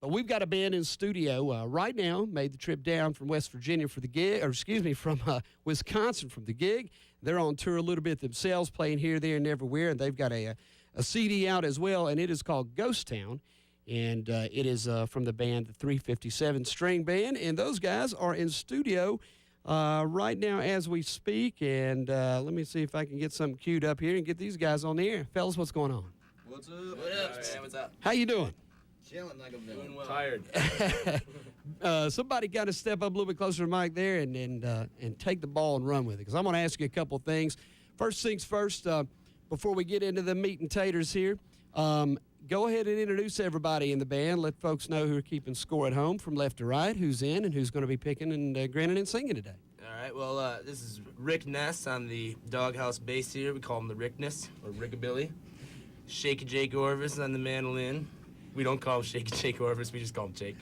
But we've got a band in studio right now, made the trip down from West Virginia for the gig, or excuse me, from Wisconsin from the gig. They're on tour a little bit themselves, playing here, there, and everywhere, and they've got a CD out as well, and it is called Ghost Town, and it is from the band, the 357 String Band, and those guys are in studio right now as we speak, and let me see if I can get something queued up here and get these guys on the air. Fellas, what's going on? What's up? What up, man? What's up? How you doing? Chilling like I'm doing well. Tired. Somebody got to step up a little bit closer to the mic there and take the ball and run with it, because I'm going to ask you a couple of things. First things first, before we get into the meat and taters here, go ahead and introduce everybody in the band. Let folks know who are keeping score at home from left to right, who's in and who's going to be picking and grinning and singing today. All right, well, this is Rick Ness on the Doghouse bass here. We call him the Rickness, or Rickabilly. Shaky Jake Orvis on the mandolin. We don't call him Shaky Jake Orvis, we just call him Jake.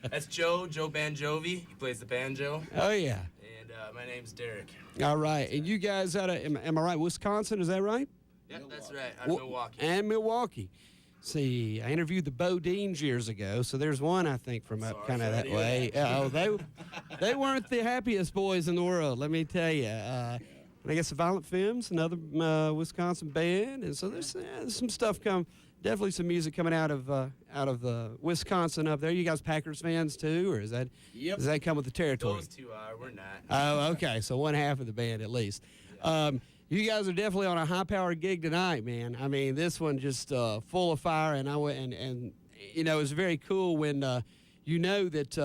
That's Joe Banjovi. He plays the banjo. Oh, yeah. And my name's Derek. All right. And you guys out of, am I right, Wisconsin, is that right? Yep, that's right, out of Milwaukee. And Milwaukee. See, I interviewed the Bodines years ago, so there's one, I think, from up kind of that way. Oh, they weren't the happiest boys in the world, let me tell you. And I guess the Violent Femmes, another Wisconsin band, and so there's some stuff definitely some music coming out of Wisconsin up there. You guys Packers fans too, or does that come with the territory? Those two are. We're not. Oh, okay. So one half of the band at least. You guys are definitely on a high-powered gig tonight, man. I mean, this one just full of fire, and you know, it's very cool when you know that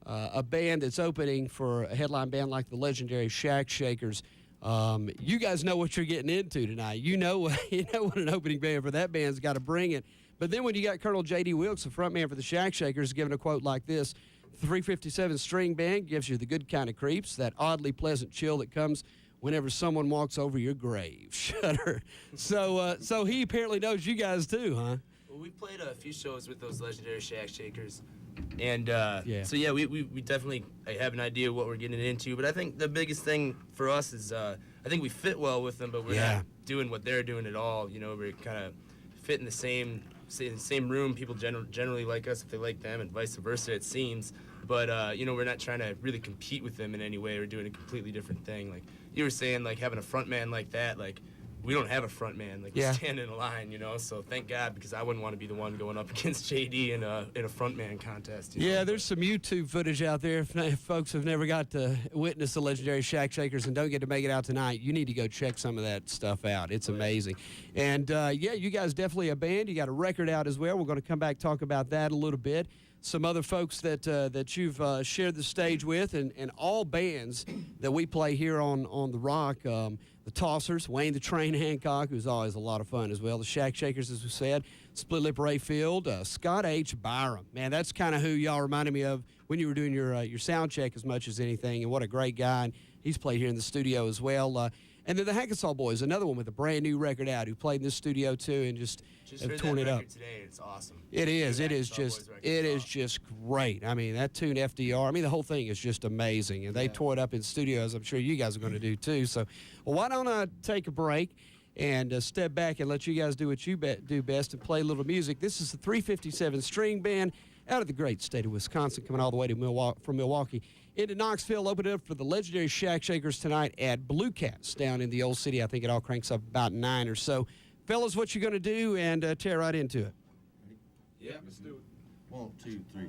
a band that's opening for a headline band like the legendary Shack Shakers. You guys know what you're getting into tonight. You know what an opening band for that band's got to bring it. But then when you got Colonel J.D. Wilkes, the frontman for the Shack Shakers, giving a quote like this: 357 String Band gives you the good kind of creeps, that oddly pleasant chill that comes whenever someone walks over your grave. Shudder. So he apparently knows you guys too, huh? Well, we played a few shows with those legendary Shack Shakers. And so, yeah, we definitely have an idea of what we're getting into. But I think the biggest thing for us is I think we fit well with them, but we're not doing what they're doing at all. You know, we're kind of fit in the same room. People generally like us if they like them, and vice versa, it seems. But, you know, we're not trying to really compete with them in any way. We're doing a completely different thing. Like you were saying, like having a front man like that, like, we don't have a front man, like we stand in a line, you know. So thank God, because I wouldn't want to be the one going up against JD in a front man contest. You know? There's some YouTube footage out there. If folks have never got to witness the legendary Shack Shakers and don't get to make it out tonight, you need to go check some of that stuff out. It's amazing. And you guys definitely a band. You got a record out as well. We're going to come back talk about that a little bit. Some other folks that you've shared the stage with, and all bands that we play here on the Rock. The Tossers, Wayne the Train Hancock, who's always a lot of fun as well. The Shack Shakers, as we said. Split Lip Rayfield. Scott H. Byram. Man, that's kind of who y'all reminded me of when you were doing your sound check as much as anything. And what a great guy. And he's played here in the studio as well. And then the Hackensaw Boys, another one with a brand new record out, who played in this studio too and just have torn it up. Today, it's awesome. It is. It is just great. I mean, that tune FDR. I mean, the whole thing is just amazing, and they tore it up in studio, as I'm sure you guys are going to do too. So, well, why don't I take a break and step back and let you guys do what you do best and play a little music. This is the 357 String Band out of the great state of Wisconsin, coming all the way to from Milwaukee into Knoxville. Open it up for the legendary Shack Shakers tonight at Blue Cats down in the Old City. I think it all cranks up about 9 or so. Fellas, what you going to do, and tear right into it. Yeah, let's do it. 1, 2, 3.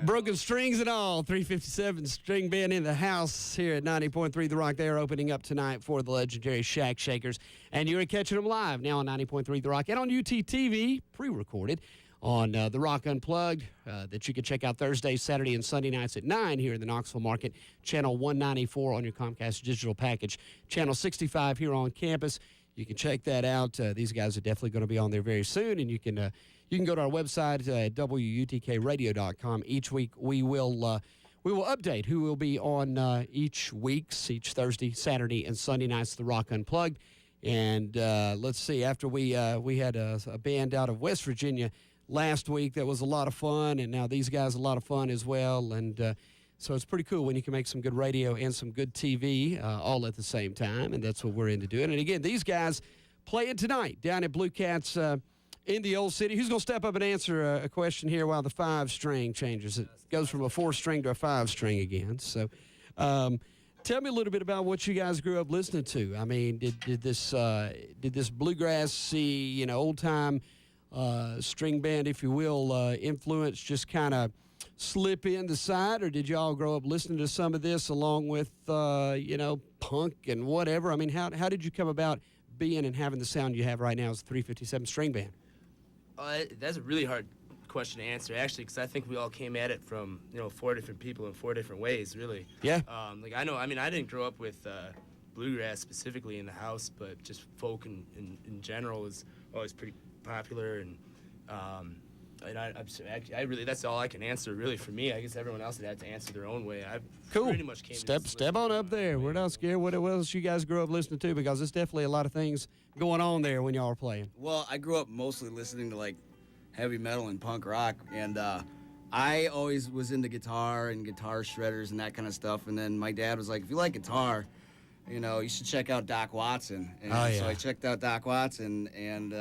Broken strings and all. 357 string band in the house here at 90.3 The Rock. They are opening up tonight for the legendary Shack Shakers. And you're catching them live now on 90.3 The Rock and on UTTV, pre-recorded on The Rock Unplugged, that you can check out Thursday, Saturday, and Sunday nights at 9 here in the Knoxville market. Channel 194 on your Comcast digital package. Channel 65 here on campus. You can check that out. These guys are definitely going to be on there very soon, and you can go to our website at wutkradio.com. Each week we will update who will be on each Thursday, Saturday, and Sunday nights. The Rock Unplugged, and let's see. After we had a band out of West Virginia last week that was a lot of fun, and now these guys a lot of fun as well, and so it's pretty cool when you can make some good radio and some good TV all at the same time, and that's what we're into doing. And again, these guys playing tonight down at Blue Cats in the Old City. Who's going to step up and answer a question here while the 5-string changes? It goes from a 4-string to a 5-string again. So tell me a little bit about what you guys grew up listening to. I mean, did this bluegrass, old-time string band, if you will, influence just kind of slip in the side, or did y'all grow up listening to some of this along with, punk and whatever? I mean, how did you come about being and having the sound you have right now as a 357 string band? That's a really hard question to answer, actually, because I think we all came at it from, 4 different people in 4 different ways, really. Yeah. I didn't grow up with bluegrass specifically in the house, but just folk in general was always pretty popular, and I really, that's all I can answer, really, for me. I guess everyone else would have to answer their own way. I cool. pretty much came Step on up there. We're not scared what else you guys grew up listening to, because there's definitely a lot of things going on there when y'all are playing. Well, I grew up mostly listening to, heavy metal and punk rock, and I always was into guitar and guitar shredders and that kind of stuff, and then my dad was like, if you like guitar, you should check out Doc Watson. And so I checked out Doc Watson, and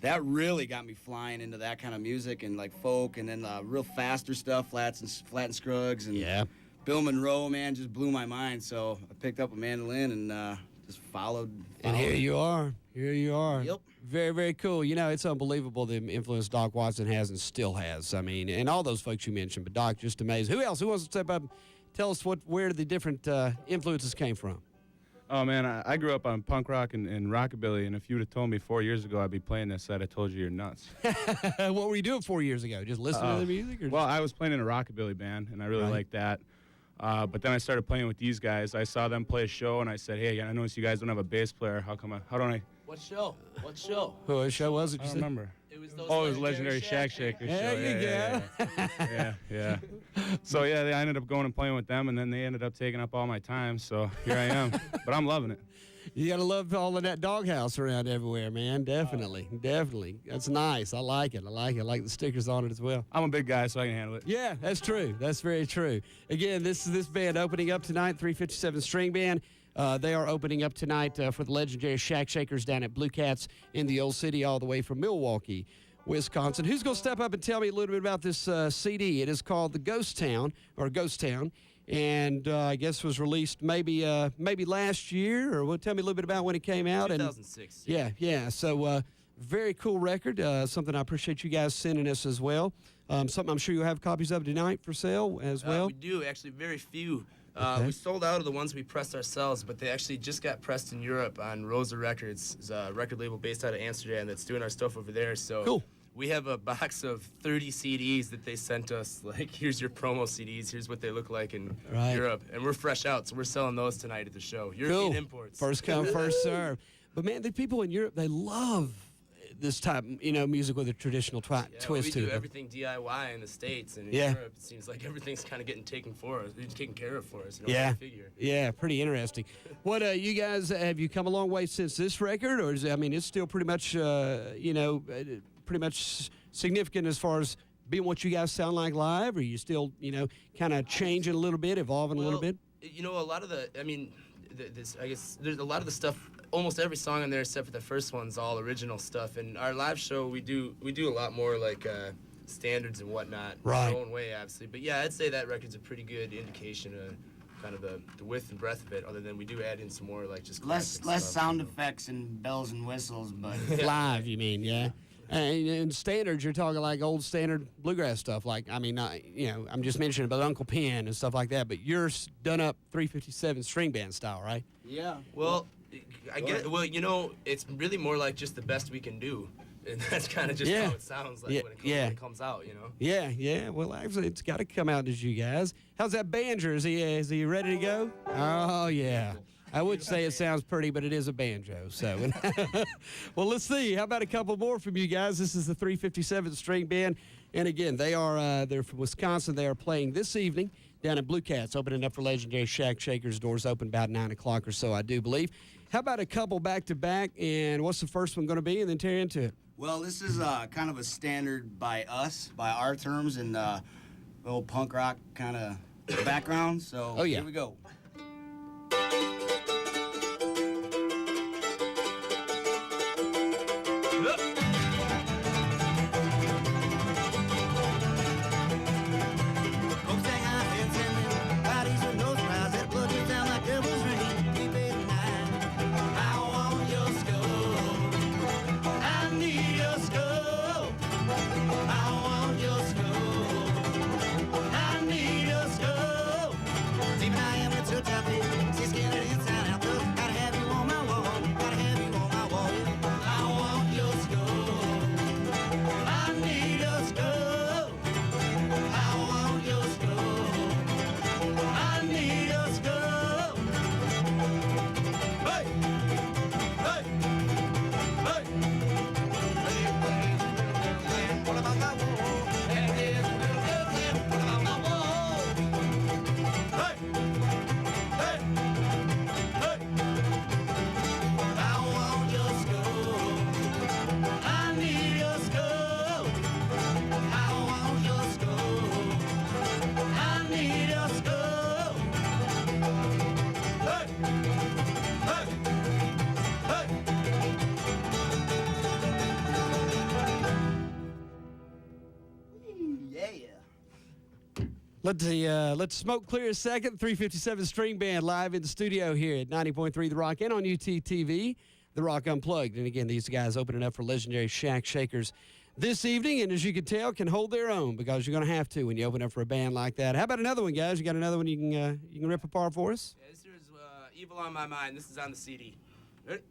that really got me flying into that kind of music and folk, and then real faster stuff, Flat and Scruggs, and Bill Monroe, man, just blew my mind. So I picked up a mandolin and just followed. And here you are. Yep. Very, very cool. It's unbelievable the influence Doc Watson has and still has. I mean, and all those folks you mentioned, but Doc, just amazing. Who else? Who wants to step up and tell us where the different influences came from? Oh, man, I grew up on punk rock and rockabilly, and if you would have told me 4 years ago I'd be playing this, I'd have told you you're nuts. What were you doing 4 years ago? Just listening to the music? Well, I was playing in a rockabilly band, and I really liked that. But then I started playing with these guys. I saw them play a show, and I said, hey, I noticed you guys don't have a bass player. How don't I? What show? What show? What show was it? I don't remember. It was those it was Legendary Shack Shakers show. There you go. Yeah. So, I ended up going and playing with them, and then they ended up taking up all my time. So here I am. But I'm loving it. You got to love all of that doghouse around everywhere, man. Definitely. That's nice. I like it. I like the stickers on it as well. I'm a big guy, so I can handle it. Yeah, that's true. That's very true. Again, this band opening up tonight, 357 String Band. They are opening up tonight for the legendary Shack Shakers down at Blue Cats in the Old City, all the way from Milwaukee, Wisconsin. Who's going to step up and tell me a little bit about this CD? It is called The Ghost Town, and I guess was released maybe last year, or tell me a little bit about when it came out. 2006. Yeah. So very cool record. Something I appreciate you guys sending us as well. Something I'm sure you'll have copies of tonight for sale as well. We do, actually, very few. Okay. We sold out of the ones we pressed ourselves, but they actually just got pressed in Europe on Rosa Records. It's a record label based out of Amsterdam that's doing our stuff over there. So cool. We have a box of 30 CDs that they sent us. Here's your promo CDs. Here's what they look like in Europe. And we're fresh out, so we're selling those tonight at the show. European imports. First come, first serve. But, man, the people in Europe, they love this type, music with a traditional twist to it. We do everything DIY in the States, and in Europe, it seems like everything's kind of getting taken care of for us. Yeah, pretty interesting. What you guys, have you come a long way since this record, or is it's still pretty much pretty much significant as far as being what you guys sound like live, or are you still kind of changing a little bit, evolving a little bit? A lot of the, I guess there's a lot of the stuff. Almost every song on there, except for the first one's all original stuff. And our live show, we do a lot more standards and whatnot, our own way, obviously. But yeah, I'd say that record's a pretty good indication of kind of the width and breadth of it. Other than we do add in some more just less sound effects and bells and whistles, but live, you mean? Yeah. And in standards, you're talking like old standard bluegrass stuff. Like, I mean, I'm just mentioning about Uncle Pen and stuff like that. But you're done up 357 string band style, right? Yeah. Well, I get. Well, it's really more like just the best we can do, and that's kind of just how it sounds like when it comes out. Yeah. Well, actually, it's got to come out as you guys. How's that banjo? Is he ready to go? Oh yeah. I would say it sounds pretty, but it is a banjo. So, well, let's see. How about a couple more from you guys? This is the 357 String Band, and again, they're from Wisconsin. They are playing this evening down at Blue Cats, opening up for legendary Shack Shakers. Doors open about 9 o'clock or so, I do believe. How about a couple back to back? And what's the first one going to be? And then tear into it. Well, this is kind of a standard by us, by our terms, and little punk rock kind of background. So here we go. Let's smoke clear a second. 357 String Band live in the studio here at 90.3 The Rock and on UTTV, The Rock Unplugged. And again, these guys opening up for legendary Shack Shakers this evening, and as you can tell, can hold their own because you're going to have to when you open up for a band like that. How about another one, guys? You got another one you can rip apart for us? Yeah, this is Evil on My Mind. This is on the CD. Ready?